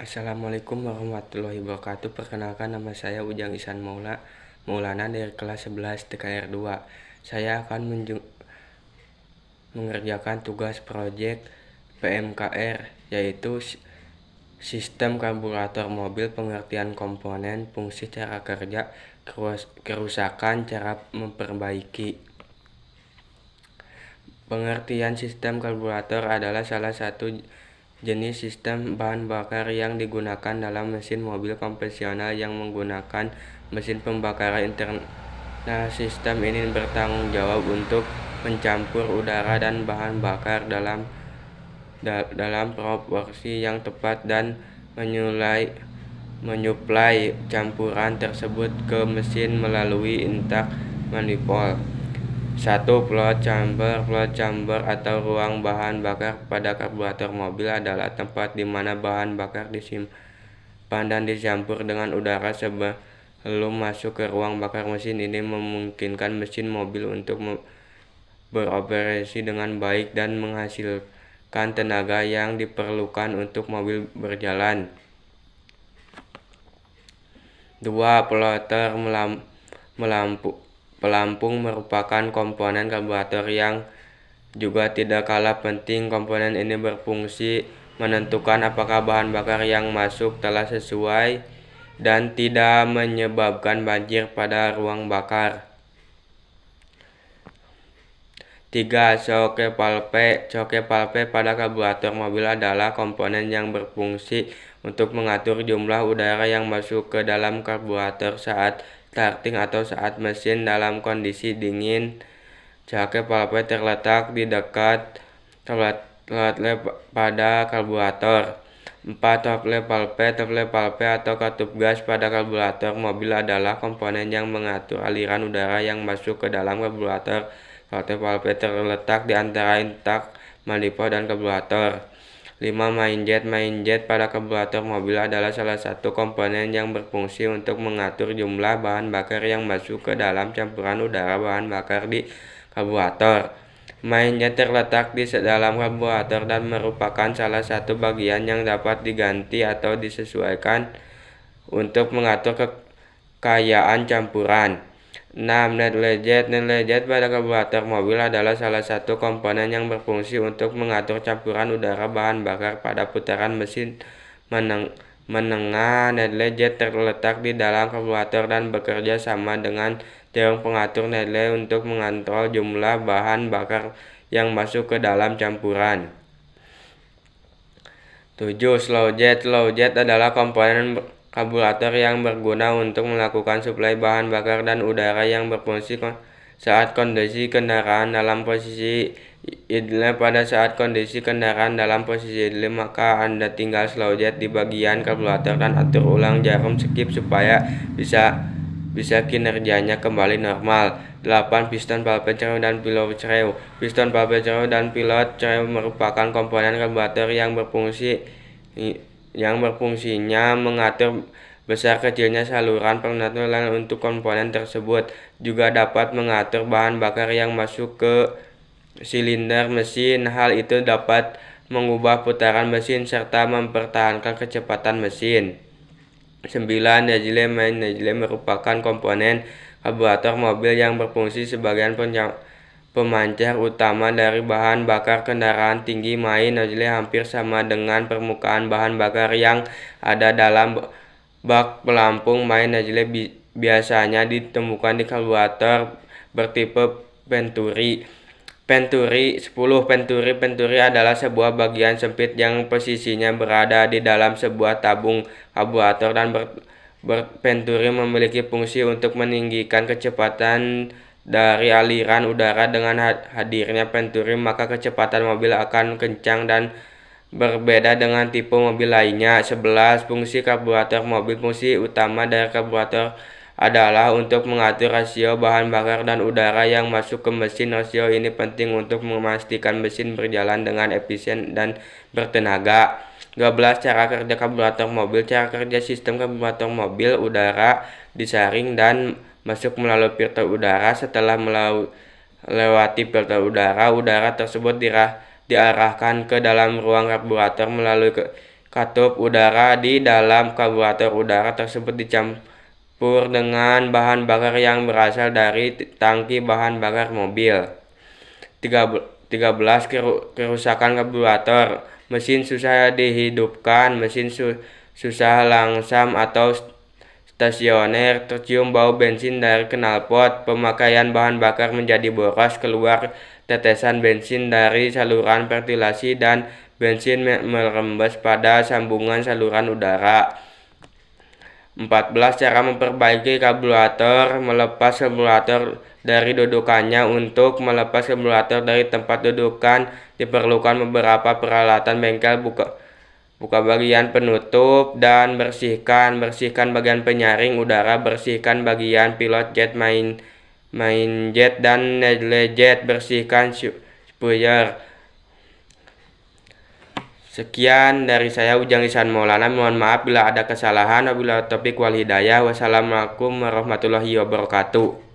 Assalamualaikum warahmatullahi wabarakatuh. Perkenalkan, nama saya Ujang Ihsan Maulana dari kelas 11 TKR 2. Saya akan mengerjakan tugas proyek PMKR, yaitu sistem karburator mobil, pengertian komponen, fungsi, cara kerja, kerusakan, cara memperbaiki. Pengertian sistem karburator adalah salah satu jenis sistem bahan bakar yang digunakan dalam mesin mobil konvensional yang menggunakan mesin pembakaran internal. Sistem ini bertanggung jawab untuk mencampur udara dan bahan bakar dalam proporsi yang tepat dan menyuplai campuran tersebut ke mesin melalui intake manifold. 1. Float chamber atau ruang bahan bakar pada karburator mobil adalah tempat di mana bahan bakar disimpan dan dicampur dengan udara sebelum masuk ke ruang bakar. Mesin ini memungkinkan mesin mobil untuk beroperasi dengan baik dan menghasilkan tenaga yang diperlukan untuk mobil berjalan. 2. Floater pelampung merupakan komponen karburator yang juga tidak kalah penting. Komponen ini berfungsi menentukan apakah bahan bakar yang masuk telah sesuai dan tidak menyebabkan banjir pada ruang bakar. 3. Choke valve pada karburator mobil adalah komponen yang berfungsi untuk mengatur jumlah udara yang masuk ke dalam karburator saat starting atau saat mesin dalam kondisi dingin. Choke valve terletak di dekat throttle pada karburator. 4. Throttle valve atau katup gas pada karburator mobil adalah komponen yang mengatur aliran udara yang masuk ke dalam karburator. Throttle valve terletak di antara intake manifold dan karburator. 5. Main jet pada karburator mobil adalah salah satu komponen yang berfungsi untuk mengatur jumlah bahan bakar yang masuk ke dalam campuran udara bahan bakar di karburator. Main jet terletak di dalam karburator dan merupakan salah satu bagian yang dapat diganti atau disesuaikan untuk mengatur kekayaan campuran. 6. Needle jet pada karburator mobil adalah salah satu komponen yang berfungsi untuk mengatur campuran udara bahan bakar pada putaran mesin menengah. Needle jet terletak di dalam karburator dan bekerja sama dengan jarum pengatur needle untuk mengontrol jumlah bahan bakar yang masuk ke dalam campuran. 7. Slow jet adalah komponen karburator yang berguna untuk melakukan suplai bahan bakar dan udara yang berfungsi saat kondisi kendaraan dalam posisi idle. Pada saat kondisi kendaraan dalam posisi idle, maka Anda tinggal slow jet di bagian karburator dan atur ulang jarum skip supaya bisa kinerjanya kembali normal. 8. Piston valve cerew dan pilot cerew. Piston valve cerew dan pilot cerew merupakan komponen karburator yang berfungsinya mengatur besar kecilnya saluran penetraan untuk komponen tersebut. Juga dapat mengatur bahan bakar yang masuk ke silinder mesin. Hal itu dapat mengubah putaran mesin serta mempertahankan kecepatan mesin. 9. Nozzle merupakan komponen karburator mobil yang berfungsi sebagai pemancar utama dari bahan bakar kendaraan tinggi. Nozzle hampir sama dengan permukaan bahan bakar yang ada dalam bak pelampung. Nozzle biasanya ditemukan di karburator bertipe Venturi. 10. Venturi adalah sebuah bagian sempit yang posisinya berada di dalam sebuah tabung karburator dan Venturi memiliki fungsi untuk meninggikan kecepatan dari aliran udara. Dengan hadirnya Venturi, maka kecepatan mobil akan kencang dan berbeda dengan tipe mobil lainnya. 11. Fungsi karburator mobil. Fungsi utama dari karburator adalah untuk mengatur rasio bahan bakar dan udara yang masuk ke mesin. Rasio ini penting untuk memastikan mesin berjalan dengan efisien dan bertenaga. 12. Cara kerja karburator mobil. Cara kerja sistem karburator mobil: udara disaring dan masuk melalui filter udara. Setelah melewati filter udara tersebut diarahkan ke dalam ruang karburator melalui katup udara di dalam karburator. Udara tersebut dicampur dengan bahan bakar yang berasal dari tangki bahan bakar mobil. 13. Kerusakan karburator. Mesin susah dihidupkan, mesin susah langsam atau stasioner, tercium bau bensin dari knalpot, pemakaian bahan bakar menjadi boros, keluar tetesan bensin dari saluran ventilasi dan bensin merembes pada sambungan saluran udara. 14. Cara memperbaiki karburator. Melepas karburator dari dudukannya. Untuk melepas karburator dari tempat dudukan diperlukan beberapa peralatan bengkel. Buka bagian penutup dan bersihkan bagian penyaring udara, bersihkan bagian pilot jet, main jet dan nele jet, bersihkan spoiler. Sekian dari saya, Ujang Ihsan Maulana. Mohon maaf bila ada kesalahan. Wabillahi taufiq wal hidayah. Wassalamualaikum warahmatullahi wabarakatuh.